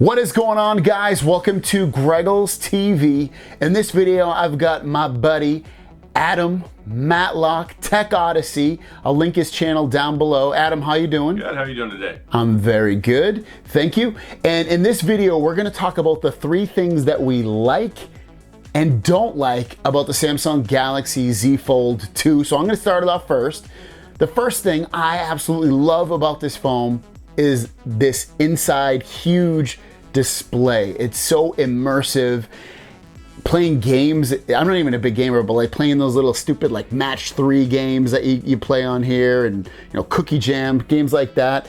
What is going on, guys? Welcome to Greggles TV. In this video, I've got my buddy Adam Matlock, TechOdyssey. I'll link his channel down below. Adam, how you doing? Good. How are you doing today? I'm very good, thank you. And in this video, we're going to talk about the 3 things that we like and don't like about the Samsung Galaxy Z Fold2. So I'm going to start it off first. The first thing I absolutely love about this phone is this inside huge display. It's so immersive. Playing games, I'm not even a big gamer, but like playing those little stupid like match 3 games that you play on here, and Cookie Jam, games like that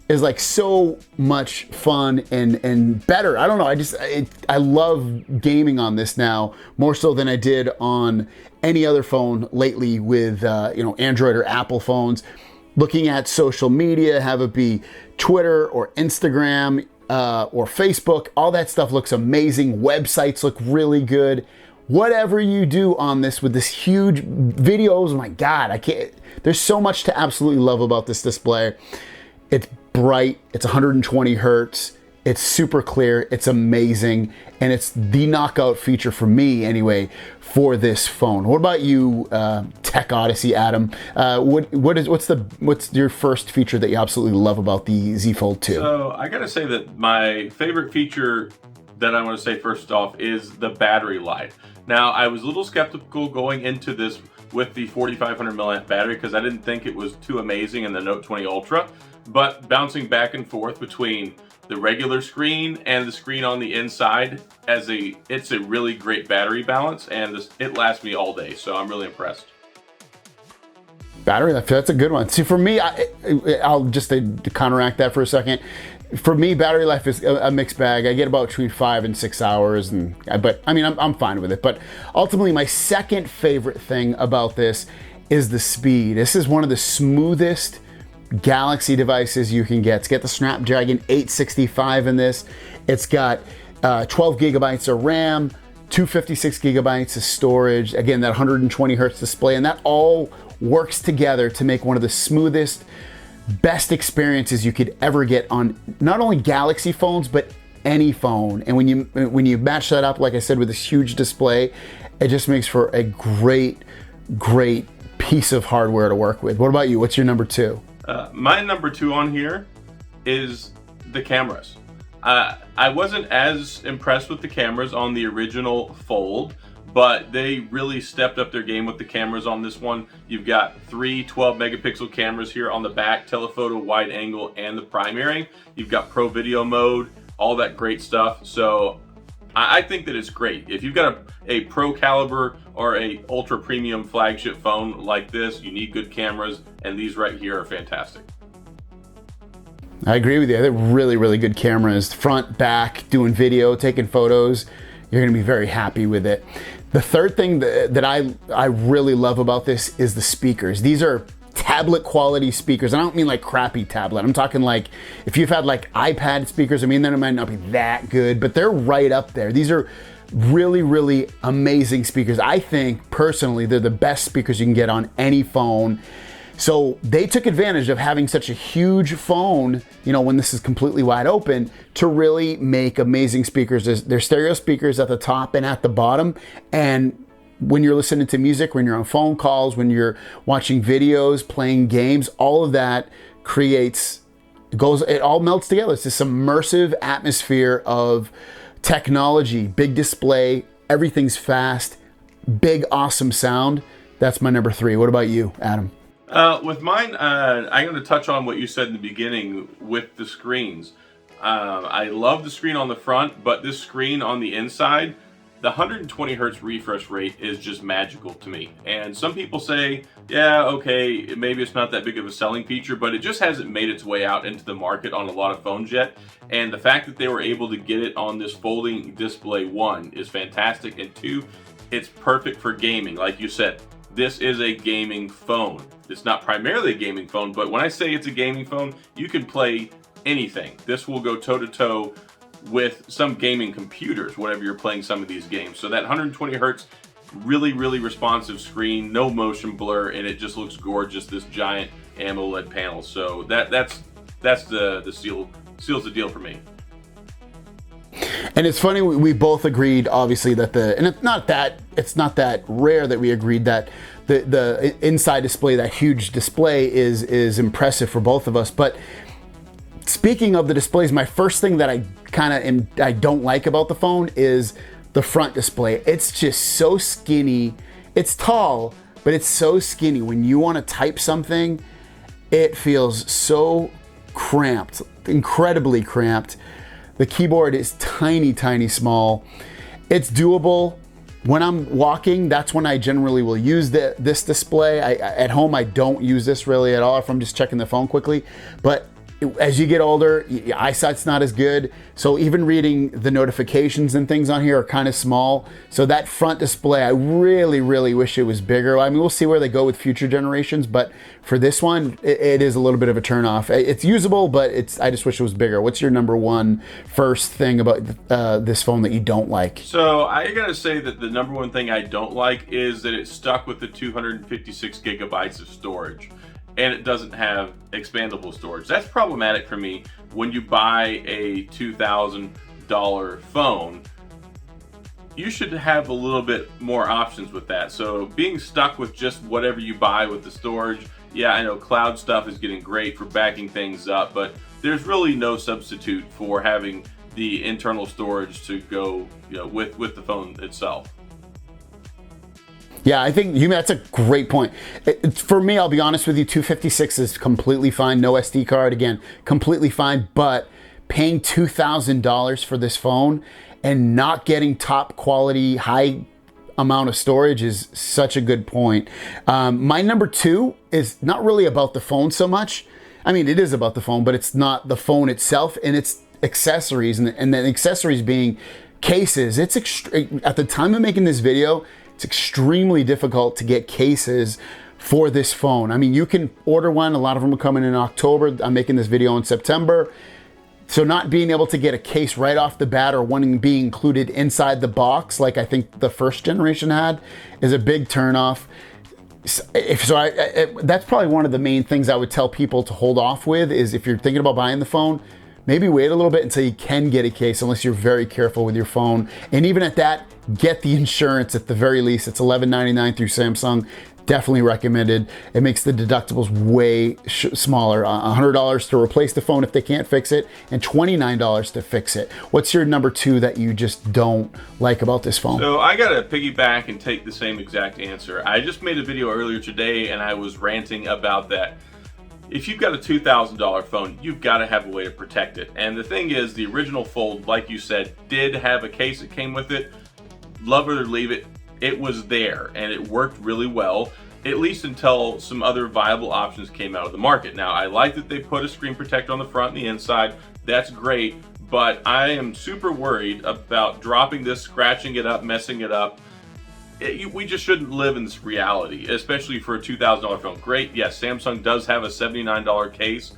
is like so much fun and better. I don't know, I love gaming on this now more so than I did on any other phone lately with Android or Apple phones. Looking at social media, have it be Twitter or Instagram, or Facebook, all that stuff looks amazing. Websites look really good. Whatever you do on this with this huge videos, oh my God, I can't. There's so much to absolutely love about this display. It's bright, it's 120 hertz, it's super clear, it's amazing, and it's the knockout feature for me anyway for this phone. What about you, TechOdyssey Adam? What's your first feature that you absolutely love about the Z Fold2? So I gotta say that my favorite feature that I want to say first off is the battery life. Now, I was a little skeptical going into this with the 4500 milliamp battery because I didn't think it was too amazing in the Note 20 Ultra, but bouncing back and forth between the regular screen and the screen on the inside, it's a really great battery balance, and it lasts me all day, so I'm really impressed. Battery life, that's a good one. See, for me, I'll just to counteract that for a second. For me, battery life is a mixed bag. I get about between 5 and 6 hours, but I mean, I'm fine with it. But ultimately, my second favorite thing about this is the speed. This is one of the smoothest Galaxy devices you can get. It's got the Snapdragon 865 in this. It's got 12 gigabytes of RAM, 256 gigabytes of storage. Again, that 120 hertz display, and that all works together to make one of the smoothest, best experiences you could ever get on not only Galaxy phones, but any phone. And when you match that up, like I said, with this huge display, it just makes for a great piece of hardware to work with. What about you? What's your number 2? My number 2 on here is the cameras. I wasn't as impressed with the cameras on the original Fold, but they really stepped up their game with the cameras on this one. You've got 3 12 megapixel cameras here on the back, telephoto, wide angle, and the primary. You've got pro video mode, all that great stuff. So I think that it's great. If you've got a pro caliber or a ultra premium flagship phone like this, you need good cameras, and these right here are fantastic. I agree with you. They're really good cameras. Front, back, doing video, taking photos. You're gonna be very happy with it. The third thing that I really love about this is the speakers. These are tablet quality speakers. I don't mean like crappy tablet. I'm talking like if you've had like iPad speakers, I mean, they might not be that good, but they're right up there. These are really amazing speakers. I think personally, they're the best speakers you can get on any phone. So they took advantage of having such a huge phone, when this is completely wide open, to really make amazing speakers. There's stereo speakers at the top and at the bottom. And when you're listening to music, when you're on phone calls, when you're watching videos, playing games, all of that it all melts together. It's this immersive atmosphere of technology, big display, everything's fast, big, awesome sound. That's my number 3. What about you, Adam? With mine, I'm going to touch on what you said in the beginning with the screens. I love the screen on the front, but this screen on the inside, the 120 hertz refresh rate is just magical to me. And some people say, yeah, okay, maybe it's not that big of a selling feature, but it just hasn't made its way out into the market on a lot of phones yet. And the fact that they were able to get it on this folding display, 1, is fantastic, and 2, it's perfect for gaming. Like you said, this is a gaming phone. It's not primarily a gaming phone, but when I say it's a gaming phone, you can play anything. This will go toe-to-toe with some gaming computers whenever you're playing some of these games. So that 120 hertz, really responsive screen, no motion blur, and it just looks gorgeous, this giant AMOLED panel. So that's the seals the deal for me. And it's funny, we both agreed, obviously, that and it's not that rare that we agreed that the inside display, that huge display, is impressive for both of us. But speaking of the displays, my first thing that I don't like about the phone is the front display. It's just so skinny. It's tall, but it's so skinny. When you want to type something, it feels so cramped, incredibly cramped. The keyboard is tiny, tiny small. It's doable. When I'm walking, that's when I generally will use this display. At home, I don't use this really at all if I'm just checking the phone quickly. But as you get older, your eyesight's not as good. So even reading the notifications and things on here are kind of small. So that front display, I really, really wish it was bigger. I mean, we'll see where they go with future generations, but for this one, it is a little bit of a turnoff. It's usable, but I just wish it was bigger. What's your number one first thing about this phone that you don't like? So I gotta say that the number one thing I don't like is that it's stuck with the 256 gigabytes of storage, and it doesn't have expandable storage. That's problematic for me. When you buy a $2,000 phone, you should have a little bit more options with that. So being stuck with just whatever you buy with the storage, yeah, I know cloud stuff is getting great for backing things up, but there's really no substitute for having the internal storage to go, with the phone itself. Yeah, I think that's a great point. For me, I'll be honest with you, 256 is completely fine. No SD card, again, completely fine. But paying $2,000 for this phone and not getting top quality, high amount of storage is such a good point. My number two is not really about the phone so much. I mean, it is about the phone, but it's not the phone itself, and it's accessories, and the accessories being cases. At the time of making this video, it's extremely difficult to get cases for this phone. I mean, you can order one. A lot of them are coming in October. I'm making this video in September. So not being able to get a case right off the bat, or one being included inside the box, like I think the first generation had, is a big turnoff. That's probably one of the main things I would tell people to hold off with, is if you're thinking about buying the phone, maybe wait a little bit until you can get a case, unless you're very careful with your phone. And even at that, get the insurance at the very least. It's $11.99 through Samsung. Definitely recommended. It makes the deductibles way smaller. $100 to replace the phone if they can't fix it, and $29 to fix it. What's your number two that you just don't like about this phone? So I gotta piggyback and take the same exact answer. I just made a video earlier today and I was ranting about that. If you've got a $2,000 phone, you've got to have a way to protect it. And the thing is, the original Fold, like you said, did have a case that came with it. Love it or leave it, it was there and it worked really well, at least until some other viable options came out of the market. Now, I like that they put a screen protector on the front and the inside. That's great, but I am super worried about dropping this, scratching it up, messing it up. We just shouldn't live in this reality, especially for a $2,000 phone. Great, yes, Samsung does have a $79 case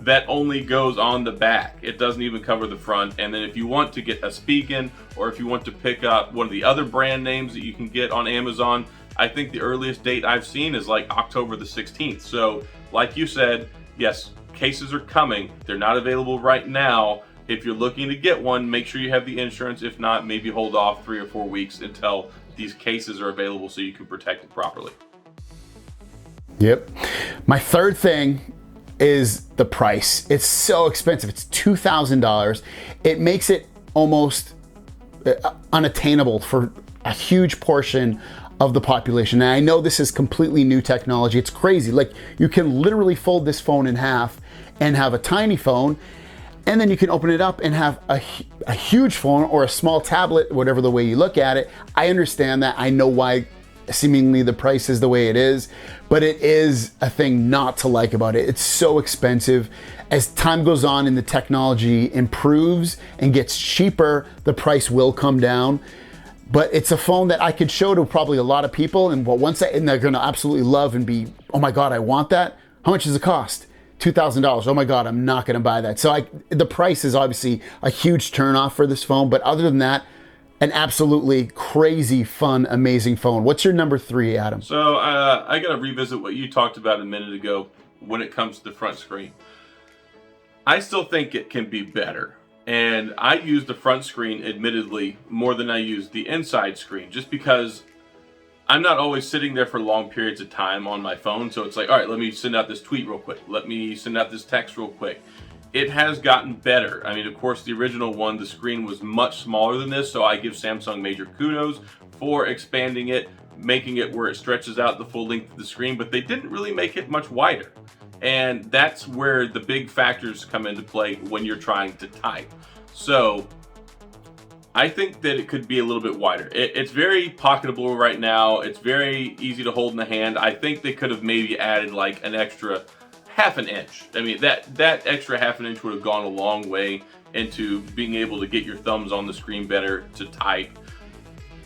that only goes on the back. It doesn't even cover the front. And then if you want to get a Speakin', or if you want to pick up one of the other brand names that you can get on Amazon, I think the earliest date I've seen is like October the 16th. So like you said, yes, cases are coming. They're not available right now. If you're looking to get one, make sure you have the insurance. If not, maybe hold off 3 or 4 weeks until these cases are available so you can protect it properly. Yep. My third thing is the price. It's so expensive. It's $2,000. It makes it almost unattainable for a huge portion of the population. And I know this is completely new technology. It's crazy. Like, you can literally fold this phone in half and have a tiny phone, and then you can open it up and have a huge phone or a small tablet, whatever the way you look at it. I understand that. I know why seemingly the price is the way it is, but it is a thing not to like about it. It's so expensive. As time goes on and the technology improves and gets cheaper, the price will come down. But it's a phone that I could show to probably a lot of people, and they're gonna absolutely love and be, oh my God, I want that. How much does it cost? $2,000. Oh my God, I'm not gonna buy that. So the price is obviously a huge turnoff for this phone, but other than that, an absolutely crazy, fun, amazing phone. What's your number three, Adam? So I gotta revisit what you talked about a minute ago when it comes to the front screen. I still think it can be better. And I use the front screen, admittedly, more than I use the inside screen, just because I'm not always sitting there for long periods of time on my phone. So it's like, all right, let me send out this tweet real quick. Let me send out this text real quick. It has gotten better. I mean, of course, the original one, the screen was much smaller than this. So I give Samsung major kudos for expanding it, making it where it stretches out the full length of the screen, but they didn't really make it much wider. And that's where the big factors come into play when you're trying to type. So I think that it could be a little bit wider. It's very pocketable right now. It's very easy to hold in the hand. I think they could have maybe added like an extra half an inch. I mean, that extra half an inch would have gone a long way into being able to get your thumbs on the screen better, to type,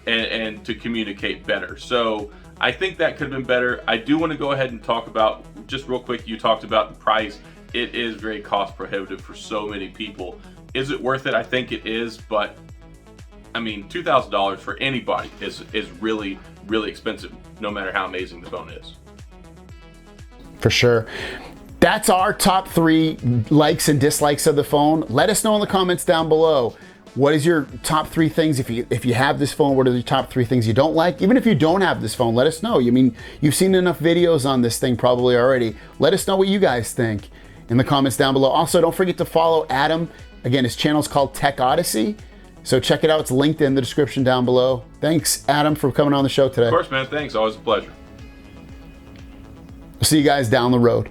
and to communicate better. So I think that could have been better. I do want to go ahead and talk about, just real quick, you talked about the price. It is very cost prohibitive for so many people. Is it worth it? I think it is, but I mean, $2,000 for anybody is really, really expensive, no matter how amazing the phone is. For sure. That's our top 3 likes and dislikes of the phone. Let us know in the comments down below. What is your top 3 things? If you have this phone, what are the top 3 things you don't like? Even if you don't have this phone, let us know. I mean, you've seen enough videos on this thing probably already. Let us know what you guys think in the comments down below. Also, don't forget to follow Adam. Again, his channel is called TechOdyssey. So check it out. It's linked in the description down below. Thanks, Adam, for coming on the show today. Of course, man. Thanks. Always a pleasure. See you guys down the road.